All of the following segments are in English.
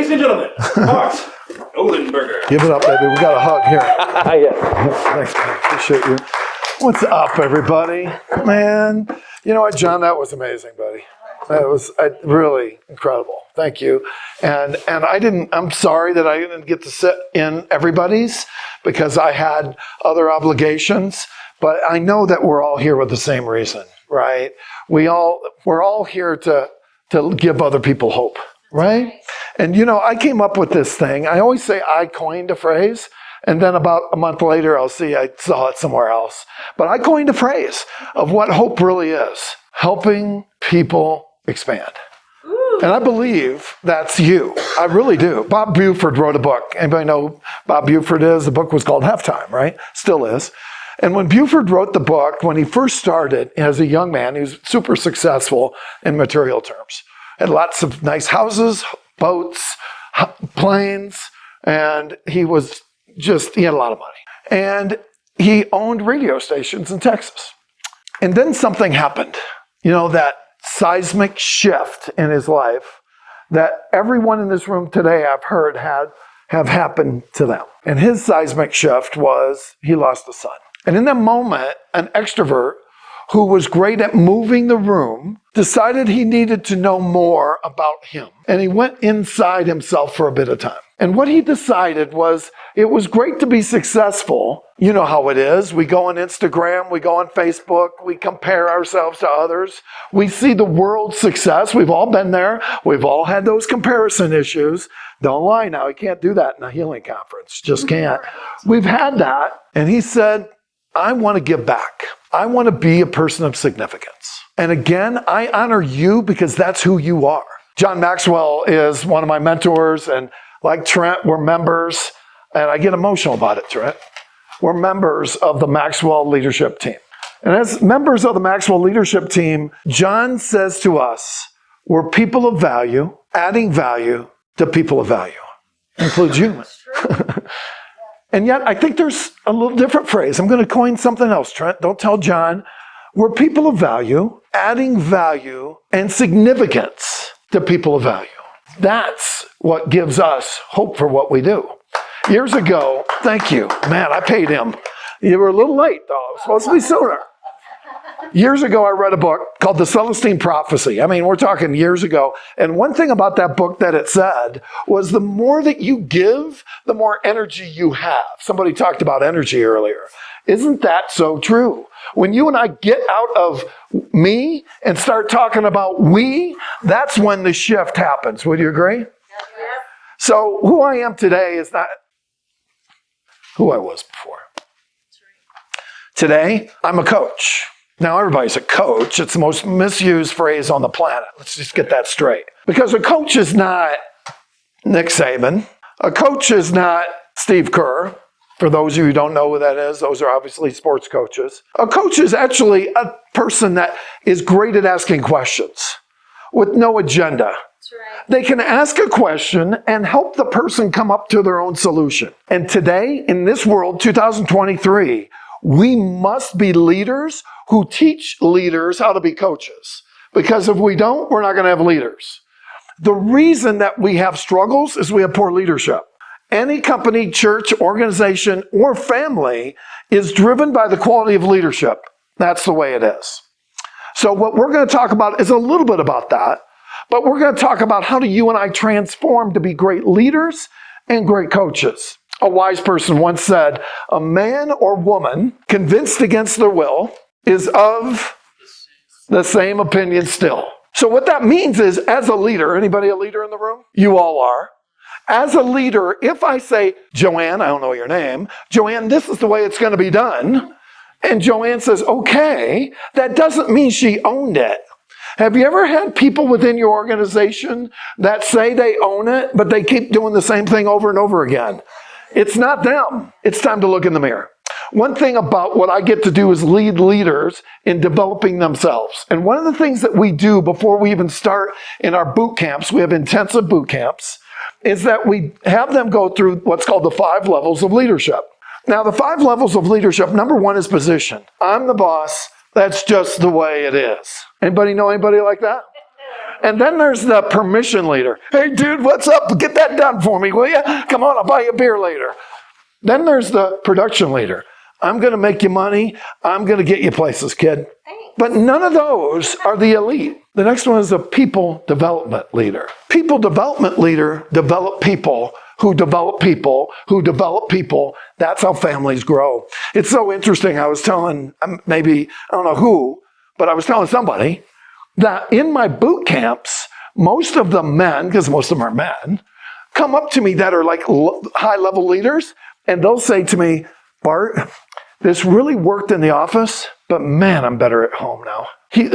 Ladies and gentlemen, Bart Nollenberger. Give it up, baby. We got a hug here. Yeah. Thanks, man. Appreciate you. What's up, everybody? Man, you know what, John? That was amazing, buddy. That was really incredible. Thank you. And I'm sorry that I didn't get to sit in everybody's because I had other obligations. But I know that we're all here with the same reason, right? We're all here to give other people hope, right? And you know, I came up with this thing. I always say I coined a phrase, and then about a month later, I'll see I saw it somewhere else. But I coined a phrase of what hope really is: helping people expand. Ooh. And I believe that's you. I really do. Bob Buford wrote a book. Anybody know who Bob Buford is? The book was called Halftime, right? Still is. And when Buford wrote the book, when he first started as a young man, he was super successful in material terms. Had lots of nice houses, boats, planes, and he had a lot of money. And he owned radio stations in Texas. And then something happened, that seismic shift in his life that everyone in this room today I've heard have happened to them. And his seismic shift was he lost a son. And in that moment, an extrovert who was great at moving the room decided he needed to know more about him. And he went inside himself for a bit of time. And what he decided was it was great to be successful. You know how it is. We go on Instagram, we go on Facebook, we compare ourselves to others. We see the world's success. We've all been there. We've all had those comparison issues. Don't lie now. You can't do that in a healing conference. Just can't. We've had that. And he said, I want to give back. I want to be a person of significance. And again, I honor you because that's who you are. John Maxwell is one of my mentors, and like Trent, we're members, and I get emotional about it, Trent. We're members of the Maxwell leadership team. And as members of the Maxwell leadership team, John says to us, we're people of value, adding value to people of value. Includes you. And yet, I think there's a little different phrase. I'm going to coin something else, Trent. Don't tell John. We're people of value, adding value and significance to people of value. That's what gives us hope for what we do. Years ago, thank you. Man, I paid him. You were a little late, though. It was supposed to be sooner. Years ago, I read a book called The Celestine Prophecy. I mean, we're talking years ago. And one thing about that book that it said was the more that you give, the more energy you have. Somebody talked about energy earlier. Isn't that so true? When you and I get out of me and start talking about we, that's when the shift happens. Would you agree? Yeah. So who I am today is not who I was before. Today, I'm a coach. Now, everybody's a coach. It's the most misused phrase on the planet. Let's just get that straight. Because a coach is not Nick Saban. A coach is not Steve Kerr. For those of you who don't know who that is, those are obviously sports coaches. A coach is actually a person that is great at asking questions with no agenda. That's right. They can ask a question and help the person come up to their own solution. And today, in this world, 2023, we must be leaders who teach leaders how to be coaches. Because if we don't, we're not going to have leaders. The reason that we have struggles is we have poor leadership. Any company, church, organization, or family is driven by the quality of leadership. That's the way it is. So what we're going to talk about is a little bit about that, but we're going to talk about how do you and I transform to be great leaders and great coaches. A wise person once said, a man or woman convinced against their will is of the same opinion still. So what that means is, as a leader, anybody a leader in the room? You all are. As a leader, if I say, Joanne, I don't know your name, Joanne, this is the way it's going to be done, and Joanne says, okay, that doesn't mean she owned it. Have you ever had people within your organization that say they own it, but they keep doing the same thing over and over again? It's not them. It's time to look in the mirror. One thing about what I get to do is lead leaders in developing themselves. And one of the things that we do before we even start in our boot camps, we have intensive boot camps, is that we have them go through what's called the 5 levels of leadership. Now, the 5 levels of leadership, number 1 is position. I'm the boss. That's just the way it is. Anybody know anybody like that? And then there's the permission leader. Hey, dude, what's up? Get that done for me, will you? Come on, I'll buy you a beer later. Then there's the production leader. I'm going to make you money. I'm going to get you places, kid. But none of those are the elite. The next one is the people development leader. People development leader develop people who develop people who develop people. That's how families grow. It's so interesting. I was telling, maybe, I don't know who, but I was telling somebody that in my boot camps, most of the men, because most of them are men, come up to me that are like high-level leaders, and they'll say to me, Bart, this really worked in the office, but man, I'm better at home now.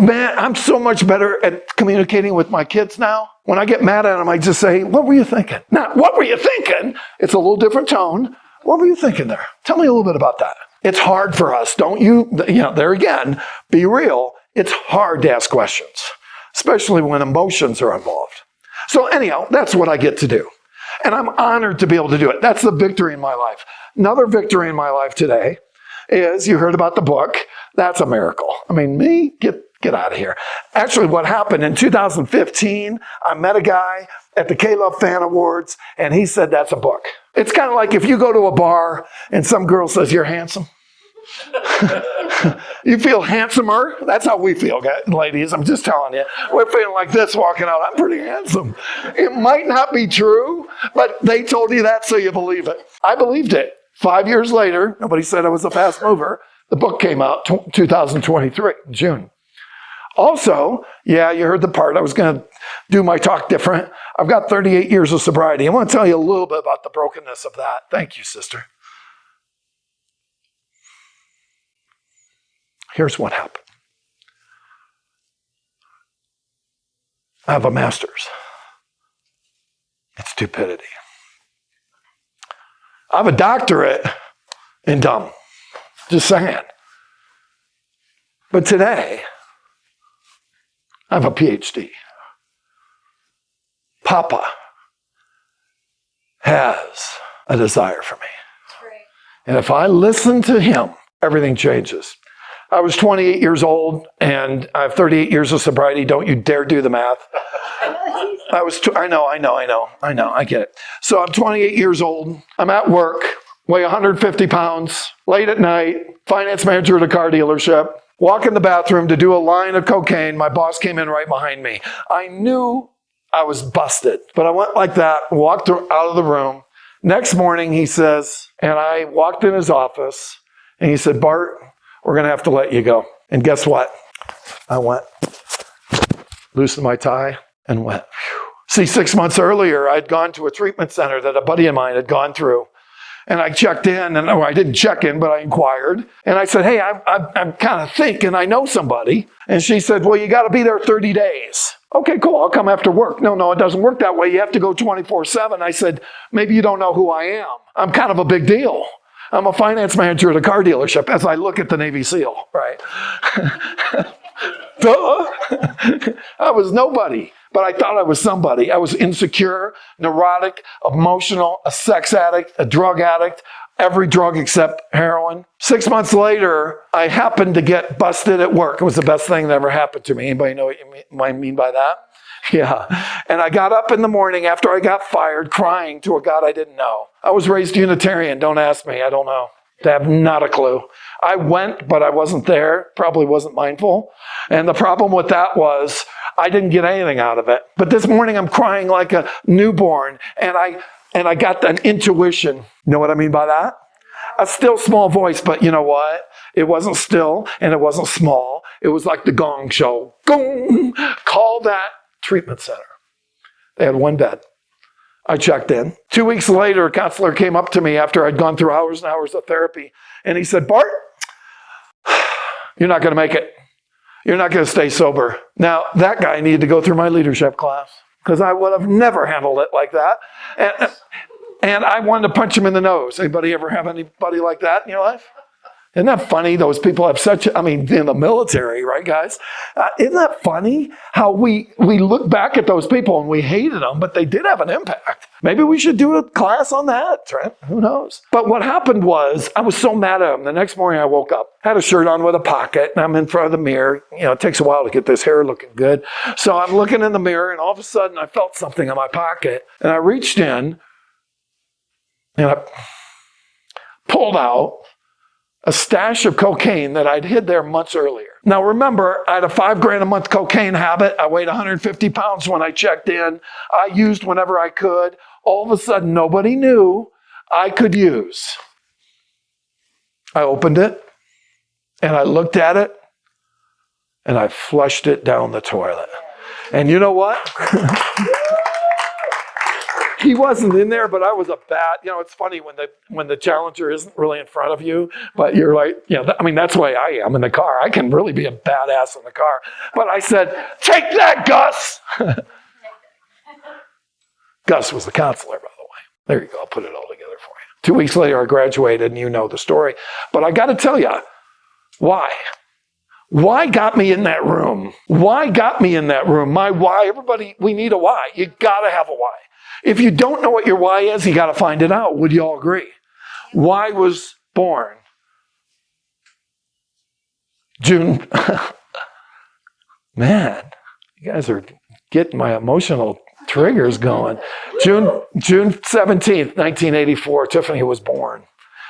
Man, I'm so much better at communicating with my kids now. When I get mad at them, I just say, what were you thinking? Not, what were you thinking? It's a little different tone. What were you thinking there? Tell me a little bit about that. It's hard for us, don't you? There again, be real. It's hard to ask questions, especially when emotions are involved. So anyhow, that's what I get to do. And I'm honored to be able to do it. That's the victory in my life. Another victory in my life today is, you heard about the book. That's a miracle. I mean, get out of here. Actually, what happened in 2015, I met a guy at the K-Love Fan Awards, and he said, that's a book. It's kind of like if you go to a bar and some girl says, you're handsome. You feel handsomer? That's how we feel, guys, ladies. I'm just telling you. We're feeling like this walking out. I'm pretty handsome. It might not be true, but they told you that, so you believe it. I believed it. 5 years later, nobody said I was a fast mover. The book came out 2023, June. Also, yeah, you heard the part. I was going to do my talk different. I've got 38 years of sobriety. I want to tell you a little bit about the brokenness of that. Thank you, sister. Here's what happened. I have a master's in stupidity. I have a doctorate in dumb. Just saying. But today, I have a PhD. Papa has a desire for me. And if I listen to him, everything changes. I was 28 years old, and I have 38 years of sobriety. Don't you dare do the math. I know, I get it. So I'm 28 years old. I'm at work, weigh 150 pounds, late at night, finance manager at a car dealership. Walk in the bathroom to do a line of cocaine. My boss came in right behind me. I knew I was busted, but I went like that, walked out of the room. Next morning, he says, and I walked in his office, and he said, Bart, we're going to have to let you go. And guess what? I went, loosened my tie, and went. Whew. See, 6 months earlier, I'd gone to a treatment center that a buddy of mine had gone through. And I checked in, and I didn't check in, but I inquired. And I said, hey, I'm kind of thinking I know somebody. And she said, well, you got to be there 30 days. Okay, cool, I'll come after work. No, it doesn't work that way. You have to go 24/7. I said, maybe you don't know who I am. I'm kind of a big deal. I'm a finance manager at a car dealership as I look at the Navy SEAL, right? Duh. I was nobody, but I thought I was somebody. I was insecure, neurotic, emotional, a sex addict, a drug addict, every drug except heroin. 6 months later, I happened to get busted at work. It was the best thing that ever happened to me. Anybody know what I mean by that? Yeah. And I got up in the morning after I got fired crying to a God I didn't know. I was raised Unitarian. Don't ask me. I don't know. I have not a clue. I went, but I wasn't there. Probably wasn't mindful. And the problem with that was I didn't get anything out of it. But this morning I'm crying like a newborn. And I got an intuition. You know what I mean by that? A still small voice, but you know what? It wasn't still and it wasn't small. It was like the gong show. Gong! Call that treatment center. They had one bed. I checked in. 2 weeks later, a counselor came up to me after I'd gone through hours and hours of therapy. And he said, Bart, you're not going to make it. You're not going to stay sober. Now, that guy needed to go through my leadership class because I would have never handled it like that. And I wanted to punch him in the nose. Anybody ever have anybody like that in your life? Isn't that funny? Those people have in the military, right, guys? Isn't that funny how we look back at those people and we hated them, but they did have an impact. Maybe we should do a class on that, Trent. Who knows? But what happened was I was so mad at him. The next morning I woke up, had a shirt on with a pocket, and I'm in front of the mirror. It takes a while to get this hair looking good. So I'm looking in the mirror, and all of a sudden I felt something in my pocket. And I reached in, and I pulled out a stash of cocaine that I'd hid there months earlier. Now remember, I had a $5,000 a month cocaine habit. I weighed 150 pounds when I checked in. I used whenever I could. All of a sudden, nobody knew I could use. I opened it, and I looked at it, and I flushed it down the toilet. And you know what? He wasn't in there, but I was a bat. It's funny when the challenger isn't really in front of you, but you're like, that's the way I am in the car. I can really be a badass in the car. But I said, take that, Gus. Gus was the counselor, by the way. There you go. I'll put it all together for you. 2 weeks later, I graduated, and you know the story. But I got to tell you, why? Why got me in that room? Why got me in that room? My why. Everybody, we need a why. You got to have a why. If you don't know what your why is, you got to find it out. Would you all agree? Why was born June. Man, you guys are getting my emotional triggers going. June 17th, 1984, Tiffany was born.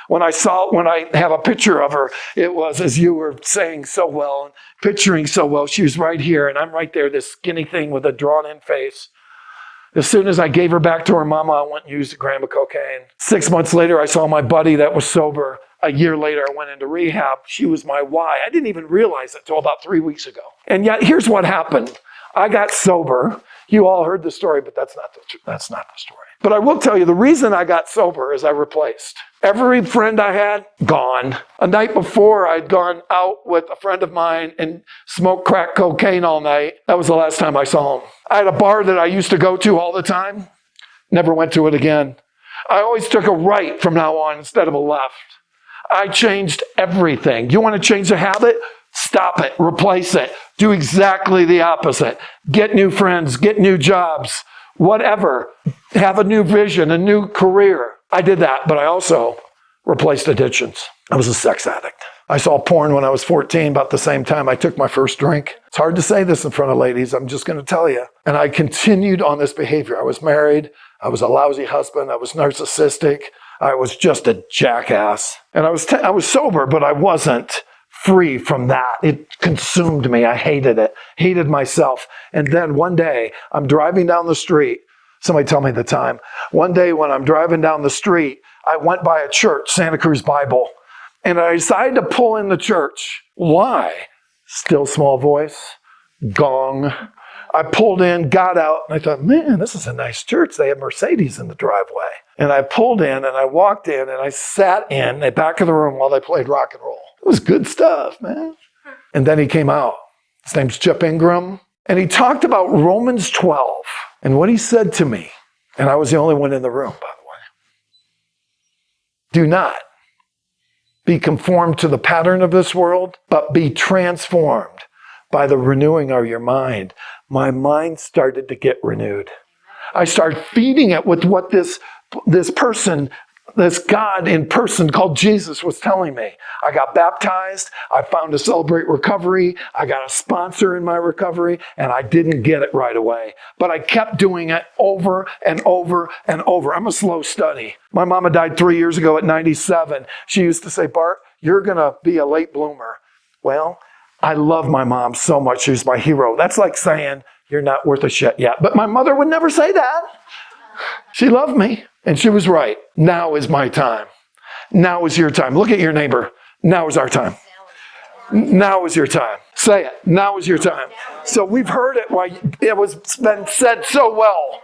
When I have a picture of her, it was, as you were saying so well and picturing so well, she was right here and I'm right there, this skinny thing with a drawn-in face. As soon as I gave her back to her mama, I went and used a gram of cocaine. 6 months later, I saw my buddy that was sober. A year later, I went into rehab. She was my why. I didn't even realize it until about 3 weeks ago. And yet, here's what happened. I got sober. You all heard the story, but that's not the story. But I will tell you, the reason I got sober is I replaced. Every friend I had, gone. A night before, I'd gone out with a friend of mine and smoked crack cocaine all night. That was the last time I saw him. I had a bar that I used to go to all the time. Never went to it again. I always took a right from now on instead of a left. I changed everything. You want to change a habit? Stop it. Replace it. Do exactly the opposite. Get new friends. Get new jobs. Whatever. Have a new vision, a new career. I did that, but I also replaced addictions. I was a sex addict. I saw porn when I was 14, about the same time I took my first drink. It's hard to say this in front of ladies. I'm just going to tell you. And I continued on this behavior. I was married. I was a lousy husband. I was narcissistic. I was just a jackass. And I was sober, but I wasn't free from that. It consumed me. I hated it. Hated myself. And then one day, I'm driving down the street. Somebody tell me the time. One day when I'm driving down the street, I went by a church, Santa Cruz Bible, and I decided to pull in the church. Why? Still small voice, gong. I pulled in, got out, and I thought, man, this is a nice church. They have Mercedes in the driveway. And I pulled in, and I walked in, and I sat in the back of the room while they played rock and roll. It was good stuff, man. And then he came out. His name's Chip Ingram. And he talked about Romans 12. And what he said to me, and I was the only one in the room, by the way. Do not be conformed to the pattern of this world, but be transformed by the renewing of your mind. My mind started to get renewed. I started feeding it with what this person, this God in person called Jesus was telling me. I got baptized. I found to celebrate recovery. I got a sponsor in my recovery, and I didn't get it right away. But I kept doing it over and over and over. I'm a slow study. My mama died 3 years ago at 97. She used to say, Bart, you're going to be a late bloomer. Well, I love my mom so much. She's my hero. That's like saying, you're not worth a shit yet. But my mother would never say that. She loved me, and she was right. Now is my time. Now is your time. Look at your neighbor. Now is our time. Now is your time. Say it. Now is your time. So we've heard it. Why it was been said so well.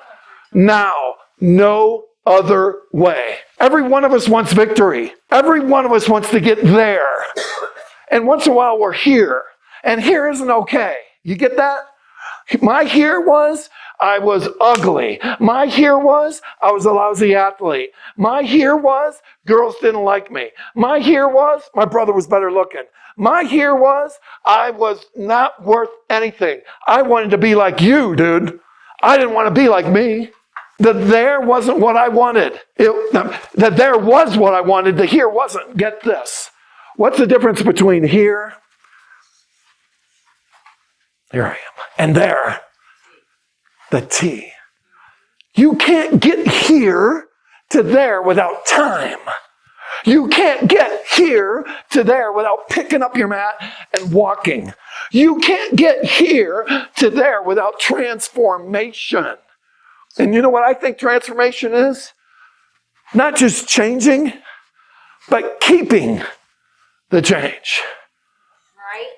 Now, no other way. Every one of us wants victory. Every one of us wants to get there. And once in a while we're here. And here isn't okay. You get that? My here was, I was ugly. My here was, I was a lousy athlete. My here was, girls didn't like me. My here was, my brother was better looking. My here was, I was not worth anything. I wanted to be like you, dude. I didn't want to be like me. The there wasn't what I wanted. The there was what I wanted. The here wasn't. Get this. What's the difference between here I am, and there? The T. You can't get here to there without time. You can't get here to there without picking up your mat and walking. You can't get here to there without transformation. And you know what I think transformation is? Not just changing, but keeping the change. Right.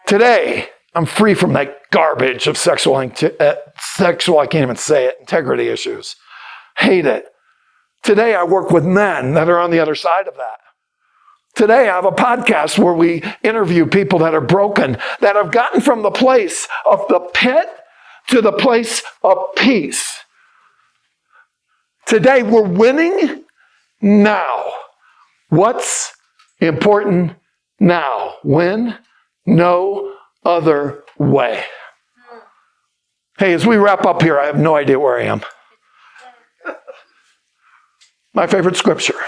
Today, I'm free from that garbage of sexual, I can't even say it, integrity issues. Hate it. Today, I work with men that are on the other side of that. Today, I have a podcast where we interview people that are broken, that have gotten from the place of the pit to the place of peace. Today, we're winning now. What's important now? Win no other way. Hey, as we wrap up here, I have no idea where I am. My favorite scripture.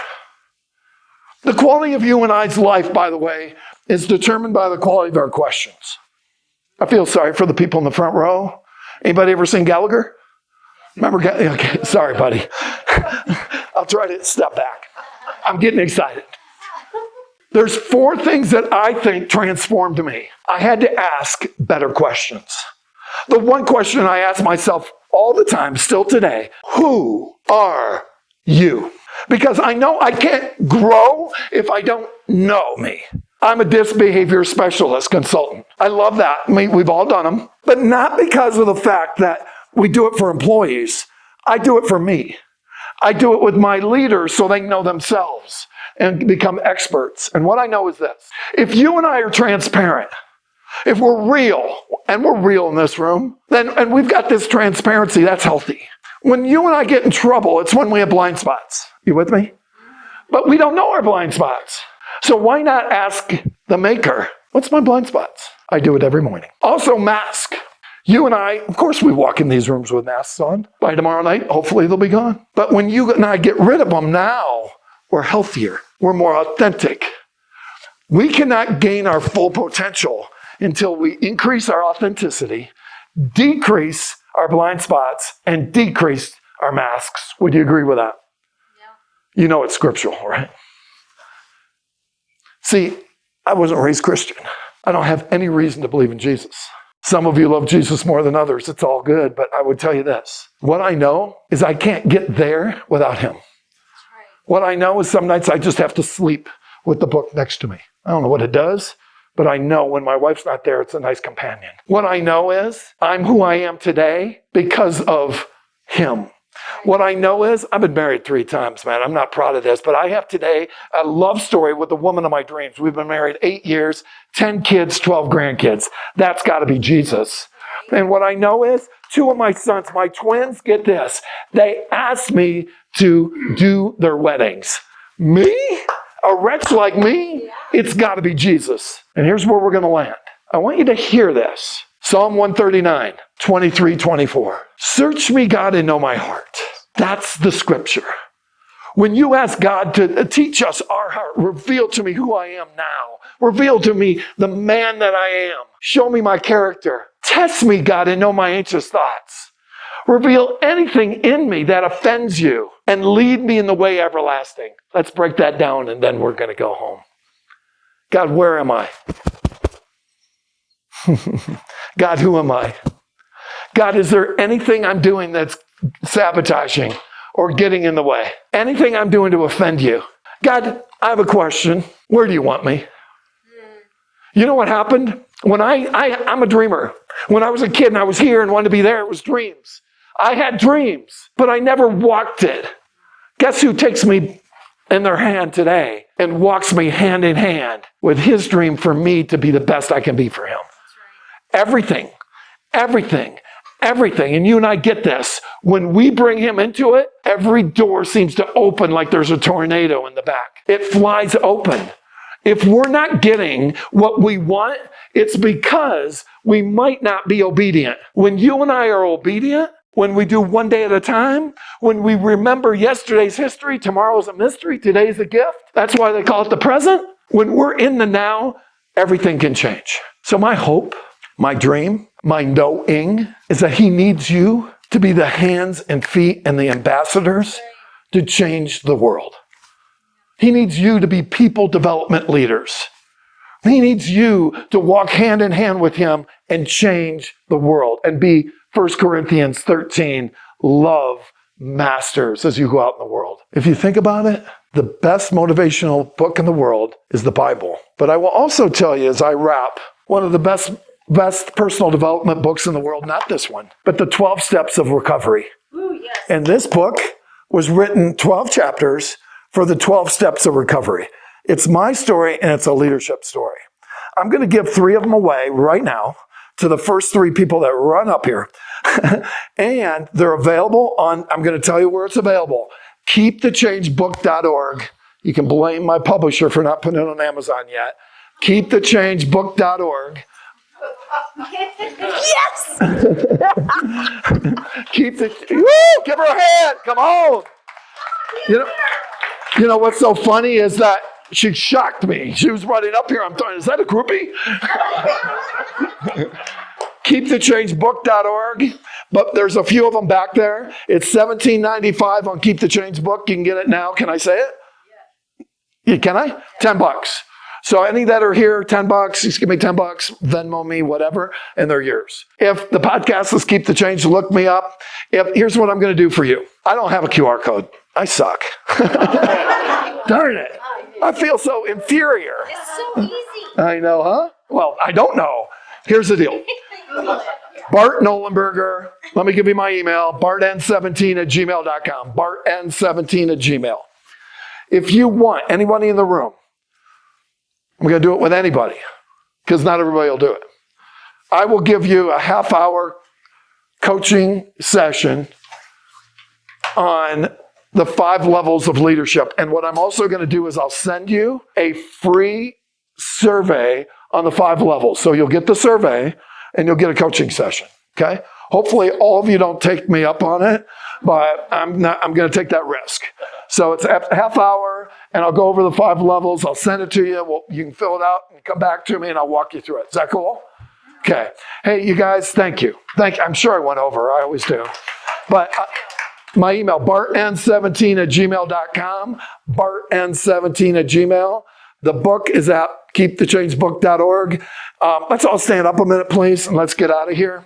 The quality of you and I's life, by the way, is determined by the quality of our questions. I feel sorry for the people in the front row. Anybody ever seen Gallagher? Remember? Okay, sorry, buddy. I'll try to step back. I'm getting excited. There's 4 things that I think transformed me. I had to ask better questions. The one question I ask myself all the time, still today, who are you? Because I know I can't grow if I don't know me. I'm a disbehavior specialist consultant. I love that. I mean, we've all done them. But not because of the fact that we do it for employees. I do it for me. I do it with my leaders so they know themselves and become experts. And what I know is this. If you and I are transparent, if we're real, and we're real in this room, and we've got this transparency, that's healthy. When you and I get in trouble, it's when we have blind spots. You with me? But we don't know our blind spots. So why not ask the maker, what's my blind spots? I do it every morning. Also, mask. You and I, of course, we walk in these rooms with masks on. By tomorrow night, hopefully they'll be gone. But when you and I get rid of them now, we're healthier. We're more authentic. We cannot gain our full potential until we increase our authenticity, decrease our blind spots, and decrease our masks. Would you agree with that? Yeah. You know it's scriptural, right? See, I wasn't raised Christian. I don't have any reason to believe in Jesus. Some of you love Jesus more than others. It's all good, but I would tell you this. What I know is I can't get there without him. Right. What I know is some nights I just have to sleep with the book next to me. I don't know what it does, but I know when my wife's not there, it's a nice companion. What I know is I'm who I am today because of him. What I know is I've been married 3 times, man. I'm not proud of this, but I have today a love story with the woman of my dreams. We've been married 8 years, 10 kids, 12 grandkids. That's got to be Jesus. And what I know is 2 of my sons, my twins, get this. They asked me to do their weddings. Me? A wretch like me? It's got to be Jesus. And here's where we're going to land. I want you to hear this. Psalm 139, 23, 24. Search me, God, and know my heart. That's the scripture. When you ask God to teach us our heart, reveal to me who I am now. Reveal to me the man that I am. Show me my character. Test me, God, and know my anxious thoughts. Reveal anything in me that offends you and lead me in the way everlasting. Let's break that down and then we're going to go home. God, where am I? God, who am I? God, is there anything I'm doing that's sabotaging or getting in the way? Anything I'm doing to offend you? God, I have a question. Where do you want me? You know what happened? When I'm a dreamer. When I was a kid and I was here and wanted to be there, it was dreams. I had dreams, but I never walked it. Guess who takes me in their hand today and walks me hand in hand with his dream for me to be the best I can be for him? Everything. And you and I get this. When we bring him into it, every door seems to open like there's a tornado in the back. It flies open. If we're not getting what we want, it's because we might not be obedient. When you and I are obedient, when we do one day at a time, when we remember yesterday's history, tomorrow's a mystery, today's a gift. That's why they call it the present. When we're in the now, everything can change. So my hope, my dream, my knowing is that he needs you to be the hands and feet and the ambassadors to change the world. He needs you to be people development leaders. He needs you to walk hand in hand with him and change the world and be 1 Corinthians 13, love masters as you go out in the world. If you think about it, the best motivational book in the world is the Bible. But I will also tell you as I wrap, one of the best personal development books in the world, not this one, but the 12 Steps of Recovery. Ooh, yes. And this book was written 12 chapters for the 12 Steps of Recovery. It's my story and it's a leadership story. I'm going to give 3 of them away right now to the first 3 people that run up here. And they're available on, I'm going to tell you where it's available. KeepTheChangeBook.org. You can blame my publisher for not putting it on Amazon yet. KeepTheChangeBook.org. Yes! Give her a hand. Come on. You know what's so funny is that she shocked me. She was running up here. I'm thinking, is that a groupie? KeepTheChangeBook.org. But there's a few of them back there. It's $17.95 on Keep the Change Book. You can get it now. Can I say it? Yeah. Can I? $10. So any that are here, $10, just give me $10, Venmo me, whatever, and they're yours. If the podcast is Keep the Change, look me up. Here's what I'm going to do for you. I don't have a QR code. I suck. Darn it. I feel so inferior. It's so easy. I know, huh? Well, I don't know. Here's the deal. Bart Nollenberger. Let me give you my email, bartn17@gmail.com. bartn17@gmail. If you want anybody in the room, I'm going to do it with anybody because not everybody will do it. I will give you a half-hour coaching session on the 5 levels of leadership. And what I'm also going to do is I'll send you a free survey on the 5 levels. So you'll get the survey and you'll get a coaching session. Okay? Hopefully all of you don't take me up on it, but I'm going to take that risk. So it's a half hour and I'll go over the 5 levels. I'll send it to you. You can fill it out and come back to me and I'll walk you through it. Is that cool? Okay. Hey, you guys, thank you. I'm sure I went over. I always do. But my email, bartn17@gmail.com, bartn17@gmail. The book is at keepthechangebook.org. Let's all stand up a minute, please, and let's get out of here.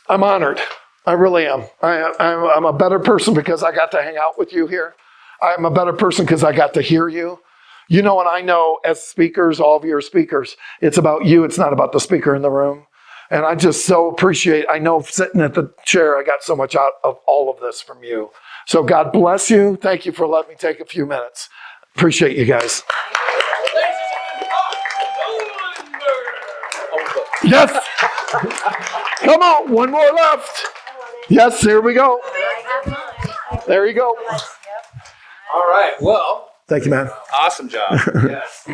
I'm honored. I really am. I'm a better person because I got to hang out with you here. I'm a better person because I got to hear you. You know, and I know as speakers, all of you are speakers, it's about you. It's not about the speaker in the room. And I just so appreciate, I know sitting at the chair, I got so much out of all of this from you. So God bless you. Thank you for letting me take a few minutes. Appreciate you guys. Yes. Come on, one more left. Yes, here we go. There you go. All right. Well, Thank you, man. awesome job. Yes.